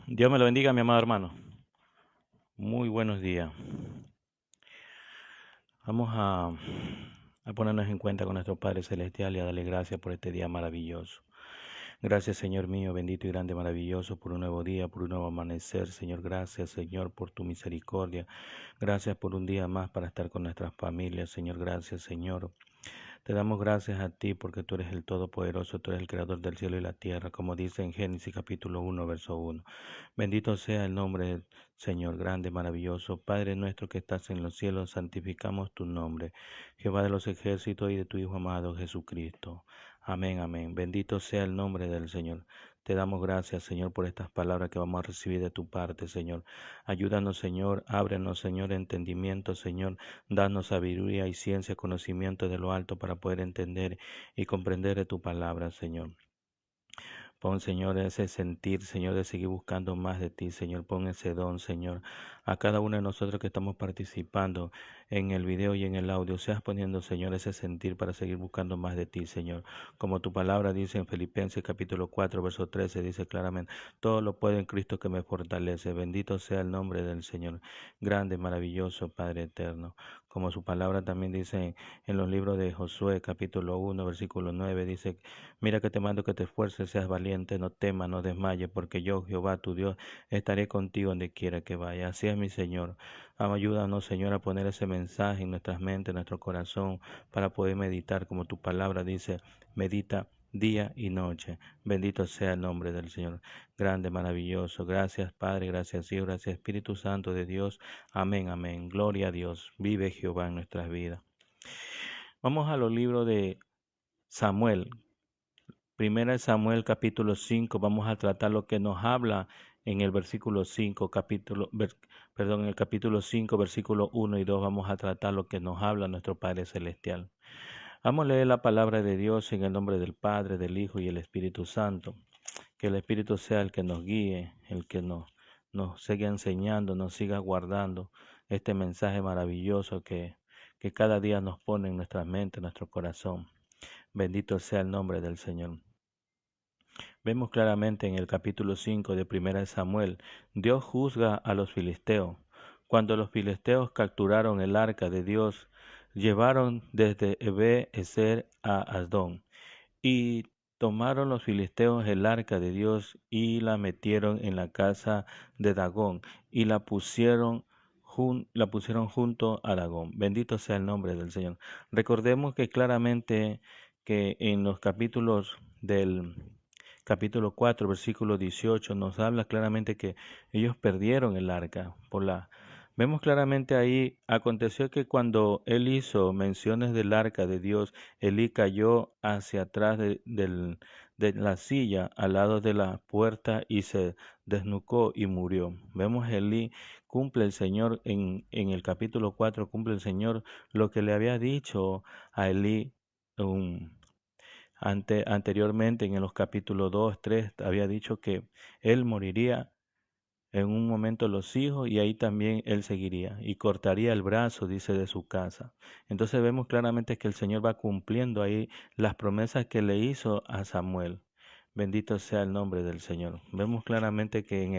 Dios me lo bendiga, mi amado hermano. Muy buenos días. Vamos a ponernos en cuenta con nuestro Padre Celestial y a darle gracias por este día maravilloso. Gracias, Señor mío, bendito y grande, maravilloso, por un nuevo día, por un nuevo amanecer. Señor, gracias, Señor, por tu misericordia. Gracias por un día más para estar con nuestras familias. Señor, gracias, Señor. Te damos gracias a ti porque tú eres el Todopoderoso, tú eres el Creador del cielo y la tierra, como dice en Génesis capítulo 1, verso 1. Bendito sea el nombre del Señor, grande, maravilloso. Padre nuestro que estás en los cielos, santificamos tu nombre. Jehová de los ejércitos y de tu Hijo amado Jesucristo. Amén, amén. Bendito sea el nombre del Señor. Te damos gracias, Señor, por estas palabras que vamos a recibir de tu parte, Señor. Ayúdanos, Señor. Ábrenos, Señor, entendimiento, Señor. Danos sabiduría y ciencia, conocimiento de lo alto para poder entender y comprender de tu palabra, Señor. Pon, Señor, ese sentir, Señor, de seguir buscando más de ti, Señor. Pon ese don, Señor. A cada uno de nosotros que estamos participando en el video y en el audio, seas poniendo, Señor, ese sentir para seguir buscando más de ti, Señor. Como tu palabra dice en Filipenses capítulo 4, verso 13, dice claramente, todo lo puedo en Cristo que me fortalece. Bendito sea el nombre del Señor. Grande, maravilloso, Padre eterno. Como su palabra también dice en los libros de Josué capítulo 1, versículo 9, dice, mira que te mando que te esfuerces, seas valiente, no temas, no desmayes, porque yo, Jehová, tu Dios, estaré contigo donde quiera que vaya. Así es, mi Señor. Ayúdanos, Señor, a poner ese mensaje en nuestras mentes, en nuestro corazón, para poder meditar, como tu palabra dice, medita día y noche. Bendito sea el nombre del Señor. Grande, maravilloso. Gracias, Padre, gracias, Hijo, gracias, Espíritu Santo de Dios. Amén, amén. Gloria a Dios. Vive Jehová en nuestras vidas. Vamos a los libros de Samuel. Primera de Samuel capítulo 5, vamos a tratar lo que nos habla en el versículo 5, en el capítulo 5, versículo 1 y 2, vamos a tratar lo que nos habla nuestro Padre Celestial. Vamos a leer la palabra de Dios en el nombre del Padre, del Hijo y el Espíritu Santo. Que el Espíritu sea el que nos guíe, el que nos siga enseñando, nos siga guardando este mensaje maravilloso que cada día nos pone en nuestra mente, en nuestro corazón. Bendito sea el nombre del Señor. Vemos claramente en el capítulo 5 de Primera de Samuel, Dios juzga a los filisteos. Cuando los filisteos capturaron el arca de Dios, llevaron desde Ebe-Ezer a Asdón, y tomaron los filisteos el arca de Dios y la metieron en la casa de Dagón y la pusieron junto a Dagón. Bendito sea el nombre del Señor. Recordemos que claramente que en los capítulos del capítulo 4, versículo 18, nos habla claramente que ellos perdieron el arca Vemos claramente ahí, aconteció que cuando él hizo menciones del arca de Dios, Elí cayó hacia atrás de la silla al lado de la puerta y se desnucó y murió. Vemos Elí, cumple el Señor en el capítulo 4, cumple el Señor lo que le había dicho a Elí anteriormente en los capítulos 2, 3, había dicho que él moriría en un momento los hijos y ahí también él seguiría y cortaría el brazo, dice, de su casa. Entonces vemos claramente que el Señor va cumpliendo ahí las promesas que le hizo a Samuel. Bendito sea el nombre del Señor. Vemos claramente que en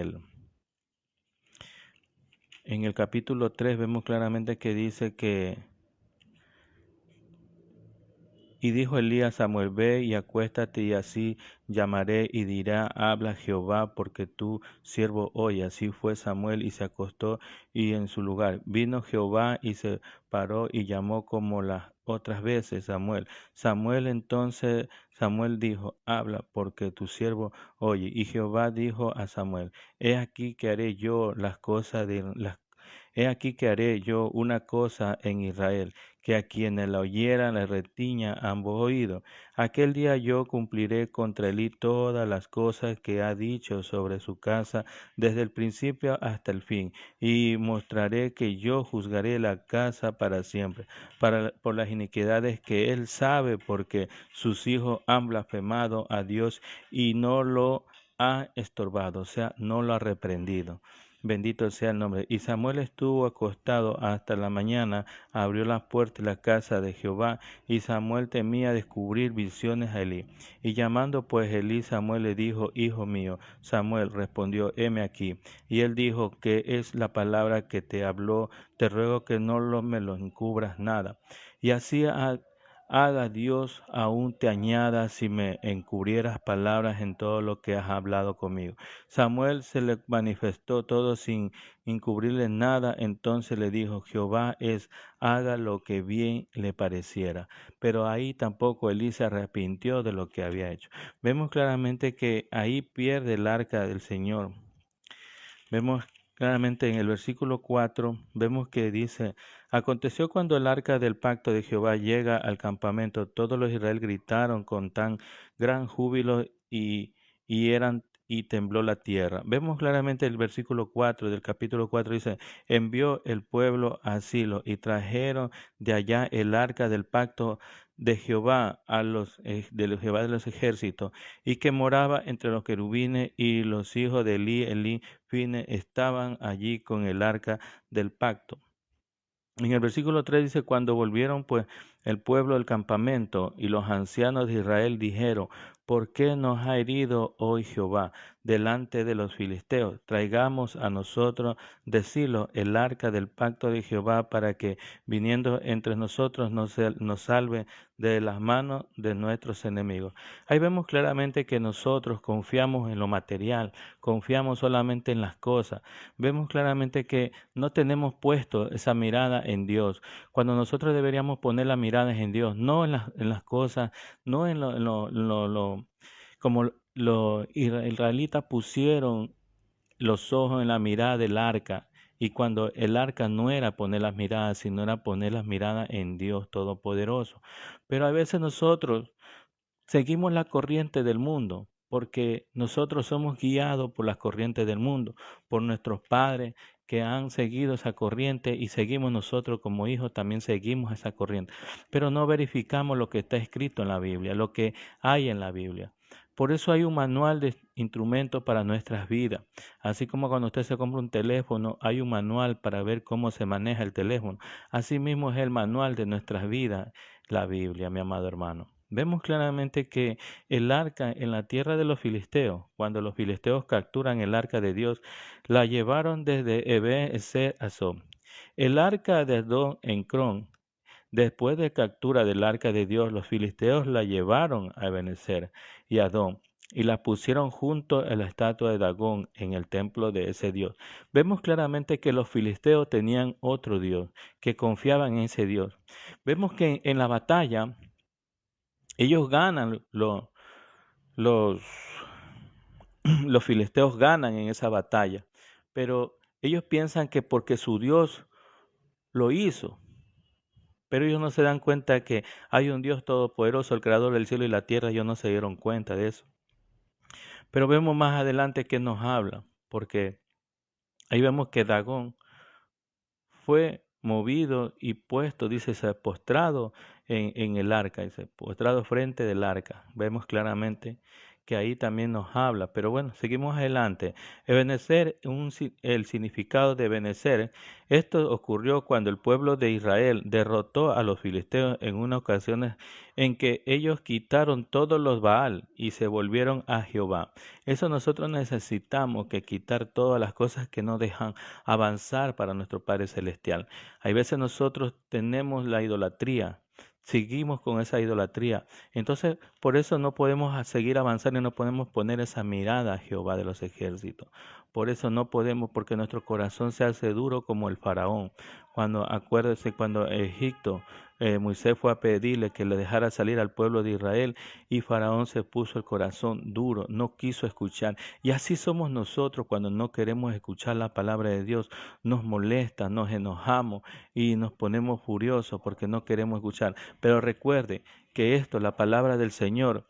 el capítulo 3 vemos claramente que dice que y dijo Elías a Samuel, ve y acuéstate y así llamaré y dirá, habla Jehová, porque tu siervo oye. Así fue Samuel y se acostó y en su lugar vino Jehová y se paró y llamó como las otras veces Samuel. Samuel dijo, habla, porque tu siervo oye. Y Jehová dijo a Samuel, he aquí que haré yo He aquí que haré yo una cosa en Israel, que a quienes la oyeran le retiña ambos oídos. Aquel día yo cumpliré contra Elí todas las cosas que ha dicho sobre su casa desde el principio hasta el fin, y mostraré que yo juzgaré la casa para siempre, por las iniquidades que él sabe, porque sus hijos han blasfemado a Dios y no lo ha estorbado, o sea, no lo ha reprendido. Bendito sea el nombre. Y Samuel estuvo acostado hasta la mañana, abrió las puertas de la casa de Jehová, y Samuel temía descubrir visiones a Elí. Y llamando pues Elí, Samuel le dijo, Hijo mío. Samuel respondió, heme aquí. Y él dijo, ¿qué es la palabra que te habló? Te ruego que me lo encubras nada. Y así haga Dios aún te añada si me encubrieras palabras en todo lo que has hablado conmigo. Samuel se le manifestó todo sin encubrirle nada, entonces le dijo, Jehová haga lo que bien le pareciera. Pero ahí tampoco Elí se arrepintió de lo que había hecho. Vemos claramente que ahí pierde el arca del Señor. Vemos claramente en el versículo 4, vemos que dice, aconteció cuando el arca del pacto de Jehová llega al campamento, todos los Israel gritaron con tan gran júbilo y tembló la tierra. Vemos claramente el versículo 4 del capítulo 4 dice, envió el pueblo a Silo y trajeron de allá el arca del pacto de Jehová de Jehová de los ejércitos, y que moraba entre los querubines, y los hijos de Elí estaban allí con el arca del pacto. En el versículo 3 dice, cuando volvieron pues el pueblo del campamento y los ancianos de Israel dijeron, ¿por qué nos ha herido hoy Jehová delante de los filisteos? Traigamos a nosotros de Silo el arca del pacto de Jehová para que viniendo entre nosotros nos salve de las manos de nuestros enemigos. Ahí vemos claramente que nosotros confiamos en lo material, confiamos solamente en las cosas. Vemos claramente que no tenemos puesto esa mirada en Dios, cuando nosotros deberíamos poner la mirada en Dios, no en las cosas, no en como los israelitas pusieron los ojos en la mirada del arca, y cuando el arca no era poner las miradas, sino era poner las miradas en Dios Todopoderoso. Pero a veces nosotros seguimos la corriente del mundo, porque nosotros somos guiados por las corrientes del mundo, por nuestros padres que han seguido esa corriente, y seguimos nosotros como hijos, también seguimos esa corriente. Pero no verificamos lo que está escrito en la Biblia, lo que hay en la Biblia. Por eso hay un manual de instrumentos para nuestras vidas. Así como cuando usted se compra un teléfono, hay un manual para ver cómo se maneja el teléfono. Así mismo es el manual de nuestras vidas, la Biblia, mi amado hermano. Vemos claramente que el arca en la tierra de los filisteos, cuando los filisteos capturan el arca de Dios, la llevaron desde Ebenezer a Sob. El arca de Adón en Cron, después de captura del arca de Dios, los filisteos la llevaron a Ebenezer y a Adón y la pusieron junto a la estatua de Dagón en el templo de ese Dios. Vemos claramente que los filisteos tenían otro Dios, que confiaban en ese Dios. Vemos que en la batalla ellos ganan, los, los filisteos ganan en esa batalla, pero ellos piensan que porque su Dios lo hizo, pero ellos no se dan cuenta que hay un Dios todopoderoso, el creador del cielo y la tierra. Ellos no se dieron cuenta de eso. Pero vemos más adelante que nos habla, porque ahí vemos que Dagón fue movido y puesto, dice, se ha postrado en el arca, dice, postrado frente del arca. Vemos claramente que ahí también nos habla. Pero bueno, seguimos adelante. Ebenezer, el significado de Ebenezer, esto ocurrió cuando el pueblo de Israel derrotó a los filisteos en una ocasión en que ellos quitaron todos los Baal y se volvieron a Jehová. Eso nosotros necesitamos, que quitar todas las cosas que nos dejan avanzar para nuestro Padre Celestial. Hay veces nosotros tenemos la idolatría, seguimos con esa idolatría. Entonces, por eso no podemos seguir avanzando y no podemos poner esa mirada a Jehová de los ejércitos. Por eso no podemos, porque nuestro corazón se hace duro como el faraón. Acuérdese, cuando Egipto, Moisés fue a pedirle que le dejara salir al pueblo de Israel, y Faraón se puso el corazón duro, no quiso escuchar. Y así somos nosotros cuando no queremos escuchar la palabra de Dios. Nos molesta, nos enojamos y nos ponemos furiosos porque no queremos escuchar. Pero recuerde que esto, la palabra del Señor,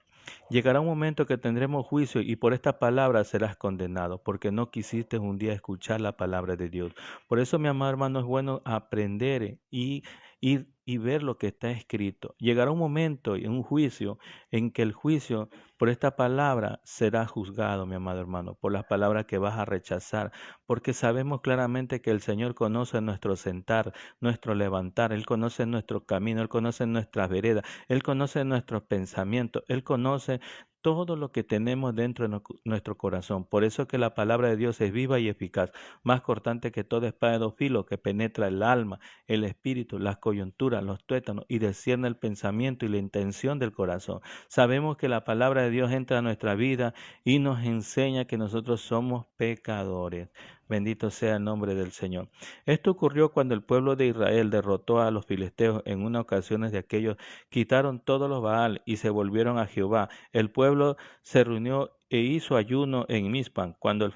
llegará un momento que tendremos juicio, y por esta palabra serás condenado, porque no quisiste un día escuchar la palabra de Dios. Por eso, mi amado hermano, es bueno aprender y ir y ver lo que está escrito. Llegará un momento y un juicio en que el juicio por esta palabra será juzgado, mi amado hermano, por las palabras que vas a rechazar, porque sabemos claramente que el Señor conoce nuestro sentar, nuestro levantar, Él conoce nuestro camino, Él conoce nuestras veredas, Él conoce nuestros pensamientos, Él conoce todo lo que tenemos dentro de nuestro corazón. Por eso que la palabra de Dios es viva y eficaz, más cortante que toda espada de dos filos, que penetra el alma, el espíritu, las coyunturas, los tuétanos, y discierne el pensamiento y la intención del corazón. Sabemos que la palabra de Dios entra a nuestra vida y nos enseña que nosotros somos pecadores. Bendito sea el nombre del Señor. Esto ocurrió cuando el pueblo de Israel derrotó a los filisteos en una ocasión de aquellos, quitaron todos los Baal y se volvieron a Jehová. El pueblo se reunió e hizo ayuno en Mizpan. Cuando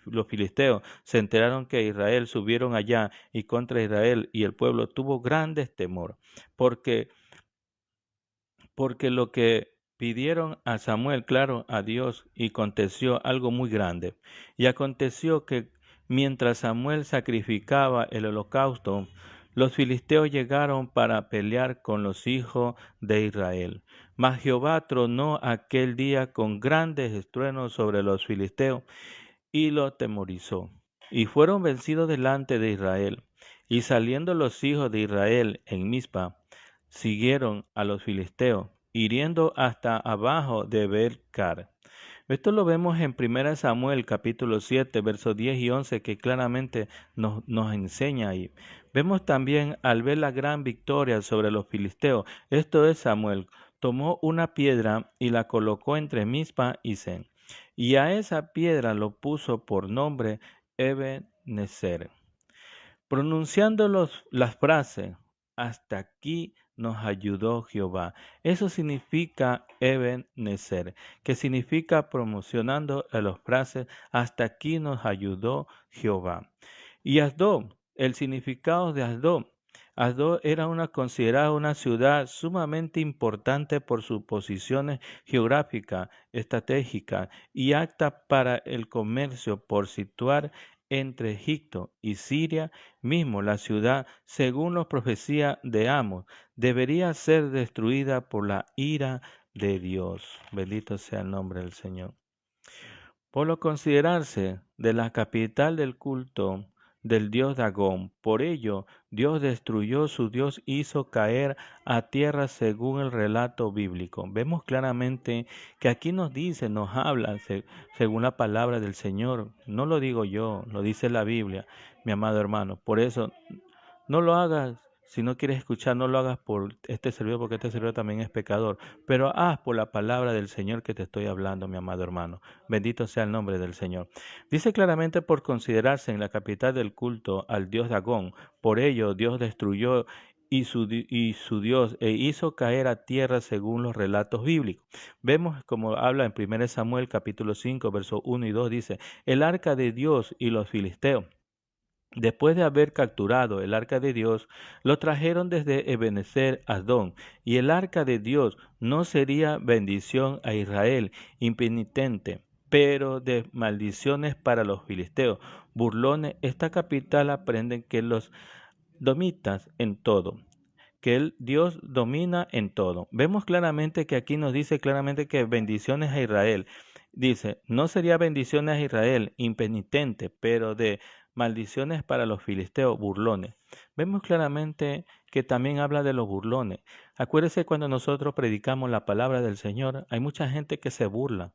los filisteos se enteraron que Israel subieron allá y contra Israel, y el pueblo tuvo grandes temor, porque lo que pidieron a Samuel, claro, a Dios, y aconteció algo muy grande. Y aconteció que mientras Samuel sacrificaba el holocausto, los filisteos llegaron para pelear con los hijos de Israel. Mas Jehová tronó aquel día con grandes estruendos sobre los filisteos y los temorizó. Y fueron vencidos delante de Israel. Y saliendo los hijos de Israel en Mizpa, siguieron a los filisteos, hiriendo hasta abajo de Belcar. Esto lo vemos en 1 Samuel capítulo 7, versos 10 y 11, que claramente nos enseña ahí. Vemos también al ver la gran victoria sobre los filisteos. Esto es, Samuel tomó una piedra y la colocó entre Mizpa y Sen, y a esa piedra lo puso por nombre Ebenezer, pronunciando las frases, hasta aquí nos ayudó Jehová. Eso significa Ebenezer, que significa promocionando las frases, hasta aquí nos ayudó Jehová. Y Asdod, el significado de Asdod. Asdod era considerada una ciudad sumamente importante por sus posiciones geográficas, estratégicas y apta para el comercio, por situar entre Egipto y Siria mismo. La ciudad, según las profecías de Amos, debería ser destruida por la ira de Dios. Bendito sea el nombre del Señor. Por lo considerarse de la capital del culto del dios Dagón. Por ello, Dios destruyó, su Dios hizo caer a tierra según el relato bíblico. Vemos claramente que aquí nos dice, nos habla según la palabra del Señor. No lo digo yo, lo dice la Biblia, mi amado hermano. Por eso, no lo hagas. Si no quieres escuchar, no lo hagas por este servidor, porque este servidor también es pecador. Pero haz por la palabra del Señor que te estoy hablando, mi amado hermano. Bendito sea el nombre del Señor. Dice claramente, por considerarse en la capital del culto al dios Dagón. Por ello Dios destruyó y su Dios hizo caer a tierra según los relatos bíblicos. Vemos como habla en 1 Samuel capítulo 5, versos 1 y 2, dice, el arca de Dios y los filisteos. Después de haber capturado el arca de Dios, lo trajeron desde Ebenezer a Asdod, y el arca de Dios no sería bendición a Israel, impenitente, pero de maldiciones para los filisteos. Burlones, esta capital aprenden que los domitas en todo, que el Dios domina en todo. Vemos claramente que aquí nos dice claramente que bendiciones a Israel. Dice, no sería bendiciones a Israel, impenitente, pero de maldiciones para los filisteos, burlones. Vemos claramente que también habla de los burlones. Acuérdese, cuando nosotros predicamos la palabra del Señor, hay mucha gente que se burla,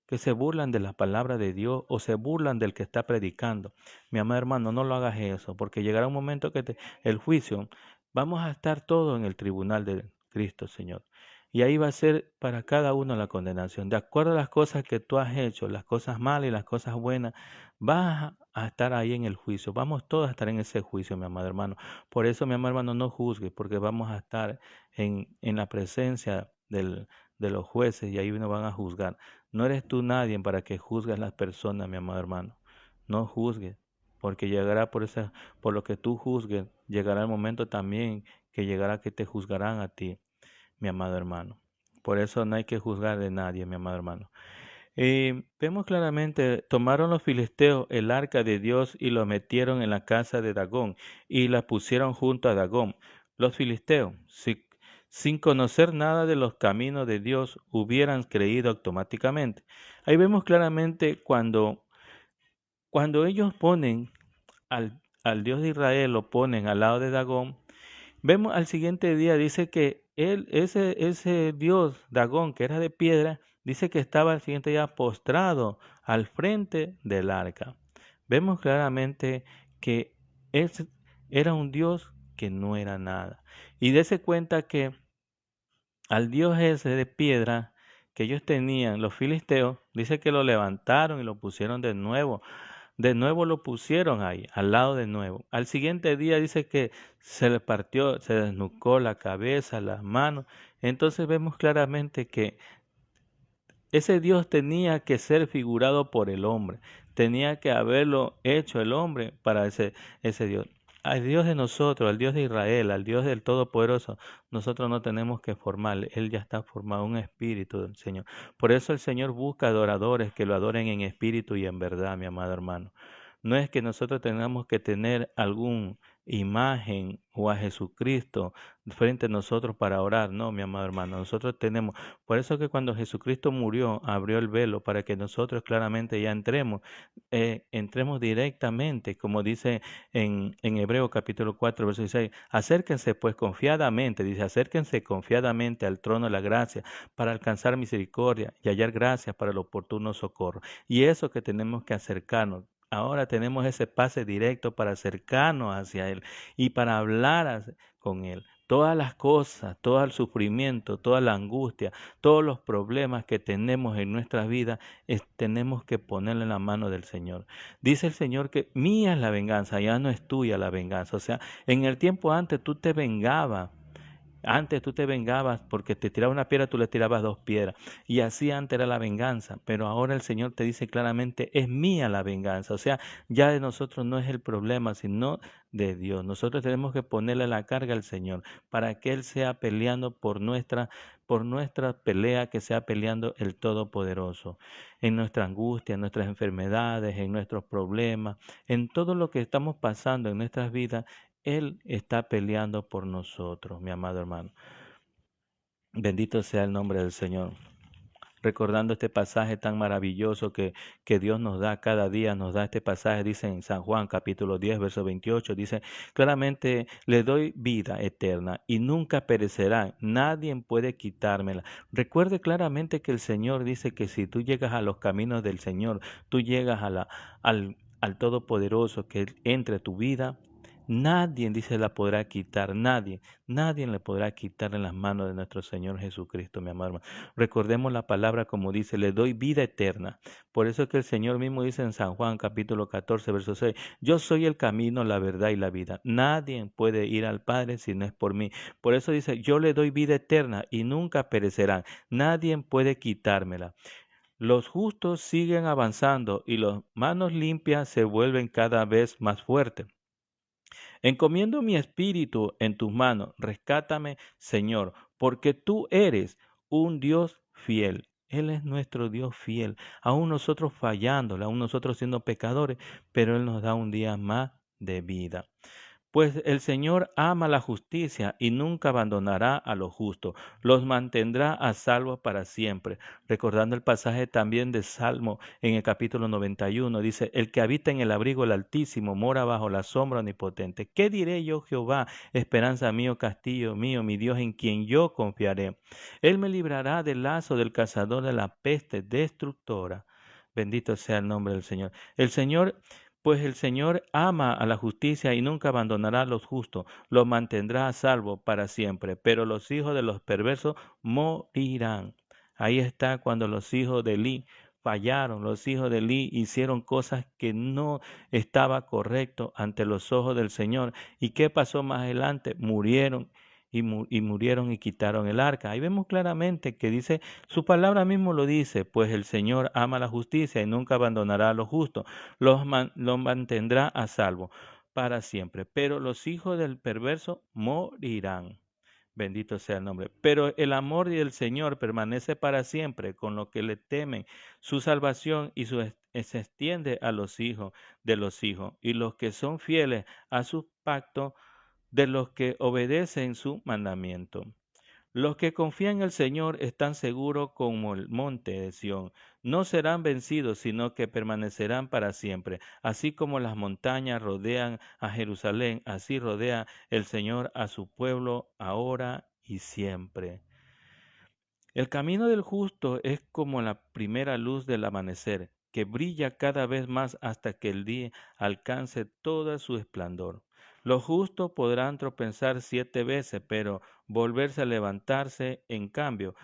de la palabra de Dios, o se burlan del que está predicando. Mi amado hermano, no lo hagas eso, porque llegará un momento que el juicio, vamos a estar todos en el tribunal de Cristo, Señor. Y ahí va a ser para cada uno la condenación. De acuerdo a las cosas que tú has hecho, las cosas malas y las cosas buenas, vas a estar ahí en el juicio. Vamos todos a estar en ese juicio, mi amado hermano. Por eso, mi amado hermano, no juzgue, porque vamos a estar en la presencia de los jueces, y ahí nos van a juzgar. No eres tú nadie para que juzgues las personas, mi amado hermano. No juzgues, porque llegará por lo que tú juzgues, llegará el momento también que llegará que te juzgarán a ti, mi amado hermano. Por eso no hay que juzgar de nadie, mi amado hermano. Vemos claramente, tomaron los filisteos el arca de Dios y lo metieron en la casa de Dagón y la pusieron junto a Dagón. Los filisteos, sin conocer nada de los caminos de Dios, hubieran creído automáticamente. Ahí vemos claramente cuando ellos ponen al Dios de Israel, lo ponen al lado de Dagón. Vemos al siguiente día, dice que ese Dios, Dagón, que era de piedra, dice que estaba al siguiente día postrado al frente del arca. Vemos claramente que ese era un Dios que no era nada. Y dése cuenta que al Dios ese de piedra que ellos tenían, los filisteos, dice que lo levantaron y lo pusieron de nuevo. De nuevo lo pusieron ahí, al lado de nuevo. Al siguiente día dice que se le partió, se desnucó la cabeza, las manos. Entonces vemos claramente que ese Dios tenía que ser figurado por el hombre. Tenía que haberlo hecho el hombre para ese Dios. Al Dios de nosotros, al Dios de Israel, al Dios del Todopoderoso, nosotros no tenemos que formar. Él ya está formado, un espíritu del Señor. Por eso el Señor busca adoradores que lo adoren en espíritu y en verdad, mi amado hermano. No es que nosotros tengamos que tener algún imagen o a Jesucristo frente a nosotros para orar, no, mi amado hermano, nosotros tenemos, por eso que cuando Jesucristo murió, abrió el velo para que nosotros claramente ya entremos directamente, como dice en Hebreo capítulo 4, verso 16, acérquense pues confiadamente, dice, acérquense confiadamente al trono de la gracia para alcanzar misericordia y hallar gracia para el oportuno socorro. Y eso que tenemos que acercarnos. Ahora tenemos ese pase directo para acercarnos hacia Él y para hablar con Él. Todas las cosas, todo el sufrimiento, toda la angustia, todos los problemas que tenemos en nuestras vidas, tenemos que ponerle en la mano del Señor. Dice el Señor que mía es la venganza, ya no es tuya la venganza. O sea, en el tiempo antes tú te vengabas. Antes tú te vengabas porque te tiraba una piedra, tú le tirabas dos piedras. Y así antes era la venganza. Pero ahora el Señor te dice claramente, es mía la venganza. O sea, ya de nosotros no es el problema, sino de Dios. Nosotros tenemos que ponerle la carga al Señor para que Él sea peleando por nuestra pelea, que sea peleando el Todopoderoso. En nuestra angustia, en nuestras enfermedades, en nuestros problemas, en todo lo que estamos pasando en nuestras vidas. Él está peleando por nosotros, mi amado hermano. Bendito sea el nombre del Señor. Recordando este pasaje tan maravilloso que Dios nos da cada día, nos da este pasaje, dice en San Juan capítulo 10, verso 28, dice, claramente le doy vida eterna y nunca perecerá, nadie puede quitármela. Recuerde claramente que el Señor dice que si tú llegas a los caminos del Señor, tú llegas al Todopoderoso que entre a tu vida. Nadie, dice, la podrá quitar, nadie le podrá quitar en las manos de nuestro Señor Jesucristo, mi amado hermano. Recordemos la palabra como dice, le doy vida eterna. Por eso es que el Señor mismo dice en San Juan capítulo 14, verso 6, yo soy el camino, la verdad y la vida. Nadie puede ir al Padre si no es por mí. Por eso dice, yo le doy vida eterna y nunca perecerán. Nadie puede quitármela. Los justos siguen avanzando y las manos limpias se vuelven cada vez más fuertes. Encomiendo mi espíritu en tus manos. Rescátame, Señor, porque tú eres un Dios fiel. Él es nuestro Dios fiel. Aún nosotros fallándole, aún nosotros siendo pecadores, pero Él nos da un día más de vida. Pues el Señor ama la justicia y nunca abandonará a los justos, los mantendrá a salvo para siempre. Recordando el pasaje también de Salmo en el capítulo 91, dice, el que habita en el abrigo del Altísimo mora bajo la sombra omnipotente. ¿Qué diré yo, Jehová, esperanza mío, castillo mío, mi Dios en quien yo confiaré? Él me librará del lazo del cazador, de la peste destructora. Bendito sea el nombre del Señor. Pues el Señor ama a la justicia y nunca abandonará a los justos, los mantendrá a salvo para siempre, pero los hijos de los perversos morirán. Ahí está cuando los hijos de Elí fallaron, los hijos de Elí hicieron cosas que no estaba correcto ante los ojos del Señor. ¿Y qué pasó más adelante? Murieron y murieron y quitaron el arca. Ahí vemos claramente que dice, su palabra mismo lo dice, pues el Señor ama la justicia y nunca abandonará a los justos, los mantendrá a salvo para siempre. Pero los hijos del perverso morirán. Bendito sea el nombre. Pero el amor del Señor permanece para siempre con los que le temen. Su salvación se extiende a los hijos de los hijos. Y los que son fieles a su pacto de los que obedecen su mandamiento. Los que confían en el Señor están seguros como el monte de Sión. No serán vencidos, sino que permanecerán para siempre. Así como las montañas rodean a Jerusalén, así rodea el Señor a su pueblo ahora y siempre. El camino del justo es como la primera luz del amanecer, que brilla cada vez más hasta que el día alcance todo su esplendor. Los justos podrán tropezar 7 veces, pero volverse a levantarse, en cambio,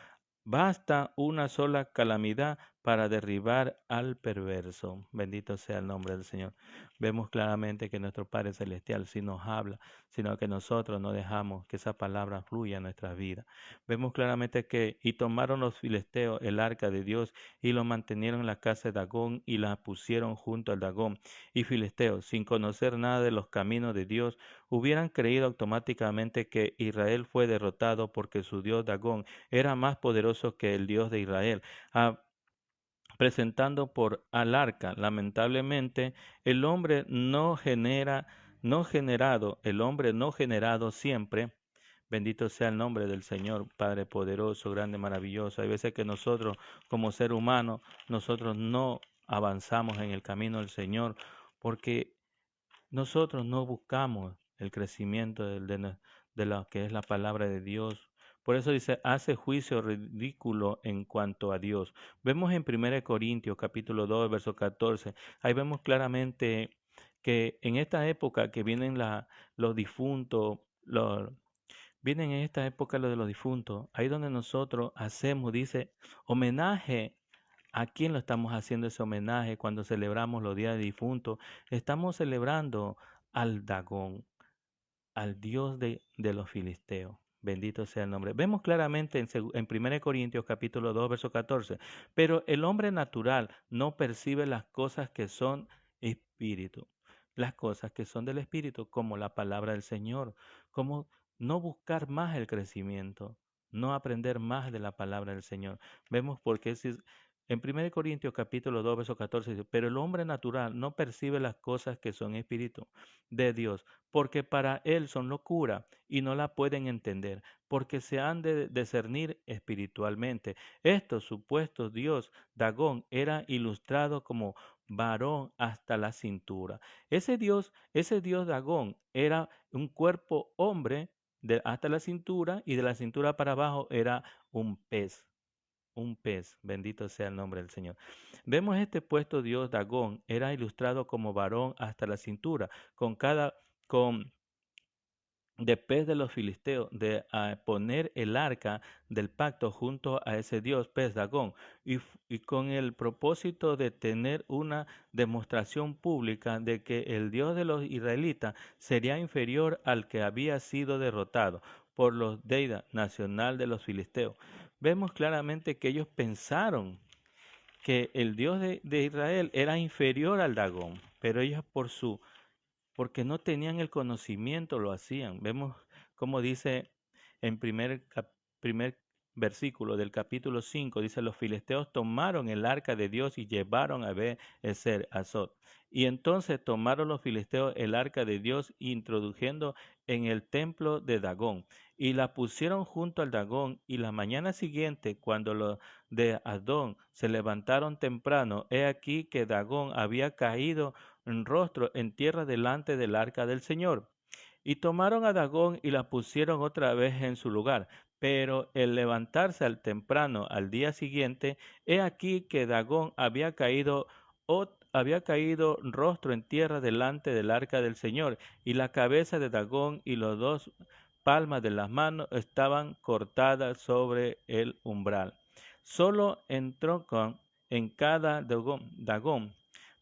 basta una sola calamidad para derribar al perverso. Bendito sea el nombre del Señor. Vemos claramente que nuestro Padre Celestial sí nos habla, sino que nosotros no dejamos que esa palabra fluya en nuestras vidas. Vemos claramente que y tomaron los filisteos el arca de Dios y lo mantenieron en la casa de Dagón y la pusieron junto al Dagón. Y filisteos, sin conocer nada de los caminos de Dios, hubieran creído automáticamente que Israel fue derrotado porque su Dios Dagón era más poderoso que el Dios de Israel, presentando por al arca. Lamentablemente, el hombre el hombre no generado siempre. Bendito sea el nombre del Señor, Padre poderoso, grande, maravilloso. Hay veces que nosotros, como ser humano, nosotros no avanzamos en el camino del Señor porque nosotros no buscamos el crecimiento de lo que es la palabra de Dios. Por eso dice, hace juicio ridículo en cuanto a Dios. Vemos en 1 Corintios capítulo 2, verso 14, ahí vemos claramente que en esta época que vienen los difuntos, vienen en esta época lo de los difuntos, ahí donde nosotros hacemos, dice, homenaje. ¿A quién lo estamos haciendo ese homenaje cuando celebramos los días de difuntos? Estamos celebrando al Dagón, al Dios de los filisteos. Bendito sea el nombre. Vemos claramente en 1 Corintios capítulo 2, verso 14, pero el hombre natural no percibe las cosas que son espíritu, las cosas que son del espíritu, como la palabra del Señor, como no buscar más el crecimiento, no aprender más de la palabra del Señor. Vemos porque en 1 Corintios capítulo 2, verso 14 dice, pero el hombre natural no percibe las cosas que son espíritu de Dios, porque para él son locura y no la pueden entender, porque se han de discernir espiritualmente. Estos supuestos Dios, Dagón, era ilustrado como varón hasta la cintura. Ese Dios Dagón era un cuerpo hombre hasta la cintura y de la cintura para abajo era un pez. Un pez, bendito sea el nombre del Señor. Vemos este puesto Dios Dagón, era ilustrado como varón hasta la cintura, con de pez de los filisteos, de poner el arca del pacto junto a ese Dios, pez Dagón, y con el propósito de tener una demostración pública de que el Dios de los israelitas sería inferior al que había sido derrotado por los deidad nacional de los filisteos. Vemos claramente que ellos pensaron que el Dios de Israel era inferior al Dagón, pero ellos porque no tenían el conocimiento lo hacían. Vemos como dice en primer versículo del capítulo 5, dice, los filisteos tomaron el arca de Dios y llevaron a Ezer Azot. Y entonces tomaron los filisteos el arca de Dios introduciendo en el templo de Dagón y la pusieron junto al Dagón, y la mañana siguiente, cuando los de Adón se levantaron temprano, he aquí que Dagón había caído en rostro en tierra delante del arca del Señor. Y tomaron a Dagón y la pusieron otra vez en su lugar. Pero el levantarse al temprano al día siguiente, he aquí que Dagón había caído rostro en tierra delante del arca del Señor, y la cabeza de Dagón y los dos palmas de las manos estaban cortadas sobre el umbral. Solo entró en cada Dagón.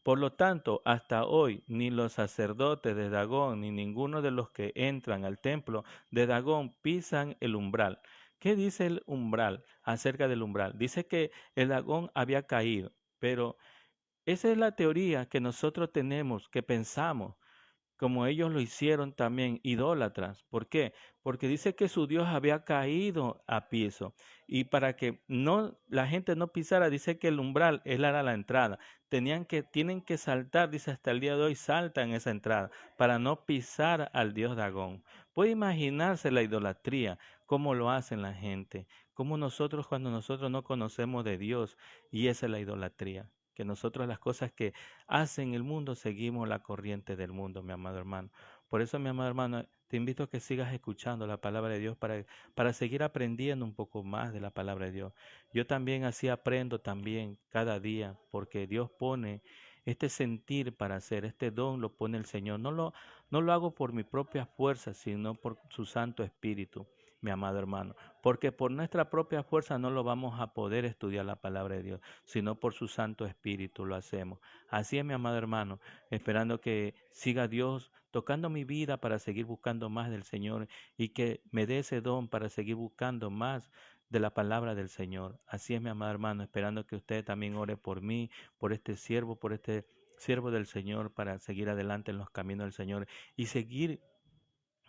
Por lo tanto, hasta hoy, ni los sacerdotes de Dagón, ni ninguno de los que entran al templo de Dagón pisan el umbral. ¿Qué dice el umbral acerca del umbral? Dice que el Dagón había caído, pero esa es la teoría que nosotros tenemos, que pensamos. como ellos lo hicieron también, idólatras. ¿Por qué? Porque dice que su Dios había caído a piso. Y para que no la gente no pisara, dice que el umbral, él era la entrada. Tienen que saltar, dice hasta el día de hoy, saltan esa entrada para no pisar al Dios Dagón. Puede imaginarse la idolatría, cómo lo hacen la gente, cómo nosotros cuando nosotros no conocemos de Dios, y esa es la idolatría, que nosotros las cosas que hacen el mundo seguimos la corriente del mundo, mi amado hermano. Por eso, mi amado hermano, te invito a que sigas escuchando la palabra de Dios para seguir aprendiendo un poco más de la palabra de Dios. Yo también así aprendo también cada día, porque Dios pone este sentir para hacer, este don lo pone el Señor. No lo hago por mi propia fuerza, sino por su Santo Espíritu, mi amado hermano. Porque por nuestra propia fuerza no lo vamos a poder estudiar la palabra de Dios, sino por su Santo Espíritu lo hacemos. Así es, mi amado hermano, esperando que siga Dios tocando mi vida para seguir buscando más del Señor y que me dé ese don para seguir buscando más de la palabra del Señor. Así es, mi amado hermano, esperando que usted también ore por mí, por este siervo del Señor, para seguir adelante en los caminos del Señor y seguir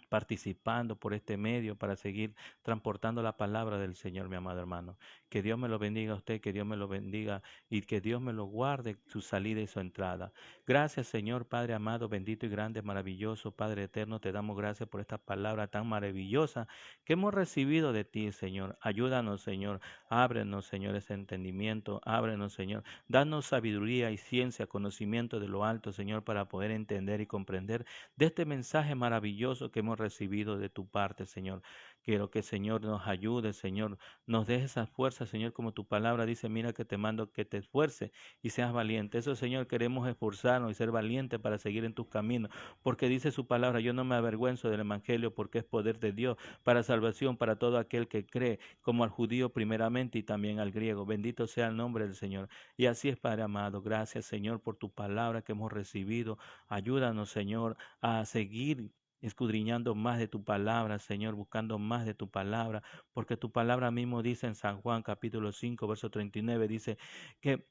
participando por este medio para seguir transportando la palabra del Señor, mi amado hermano. Que Dios me lo bendiga a usted, que Dios me lo bendiga y que Dios me lo guarde su salida y su entrada. Gracias, Señor, Padre amado, bendito y grande, maravilloso, Padre eterno, te damos gracias por esta palabra tan maravillosa que hemos recibido de ti, Señor. Ayúdanos, Señor, ábrenos, Señor, ese entendimiento, ábrenos, Señor, danos sabiduría y ciencia, conocimiento de lo alto, Señor, para poder entender y comprender de este mensaje maravilloso que hemos recibido de tu parte, Señor. Quiero que, Señor, nos ayude, Señor, nos deje esa fuerza, Señor, como tu palabra dice, mira que te mando que te esfuerces y seas valiente. Eso, Señor, queremos esforzarnos y ser valientes para seguir en tus caminos, porque dice su palabra, yo no me avergüenzo del Evangelio, porque es poder de Dios para salvación para todo aquel que cree, como al judío primeramente y también al griego. Bendito sea el nombre del Señor. Y así es, Padre amado. Gracias, Señor, por tu palabra que hemos recibido. Ayúdanos, Señor, a seguir escudriñando más de tu palabra, Señor, buscando más de tu palabra, porque tu palabra mismo dice en San Juan capítulo 5, verso 39, dice que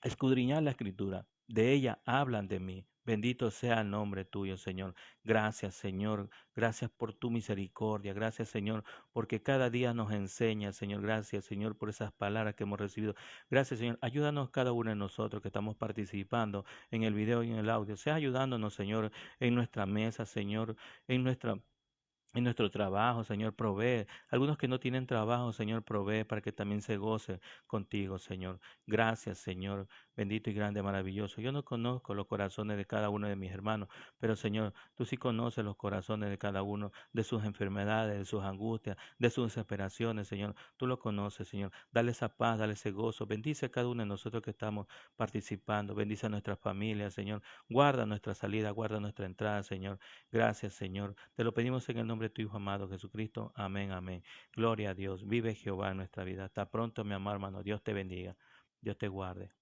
escudriñar la escritura, de ella hablan de mí. Bendito sea el nombre tuyo, Señor. Gracias, Señor. Gracias por tu misericordia. Gracias, Señor, porque cada día nos enseña, Señor. Gracias, Señor, por esas palabras que hemos recibido. Gracias, Señor. Ayúdanos cada uno de nosotros que estamos participando en el video y en el audio. Sea ayudándonos, Señor, en nuestra mesa, Señor, en nuestro trabajo, Señor, provee. Algunos que no tienen trabajo, Señor, provee para que también se goce contigo, Señor. Gracias, Señor, bendito y grande, maravilloso. Yo no conozco los corazones de cada uno de mis hermanos, pero, Señor, tú sí conoces los corazones de cada uno, de sus enfermedades, de sus angustias, de sus desesperaciones, Señor. Tú lo conoces, Señor. Dale esa paz, dale ese gozo. Bendice a cada uno de nosotros que estamos participando. Bendice a nuestras familias, Señor. Guarda nuestra salida, guarda nuestra entrada, Señor. Gracias, Señor. Te lo pedimos en el nombre de tu Hijo amado Jesucristo. Amén, amén. Gloria a Dios. Vive Jehová en nuestra vida. Hasta pronto, mi amado hermano. Dios te bendiga. Dios te guarde.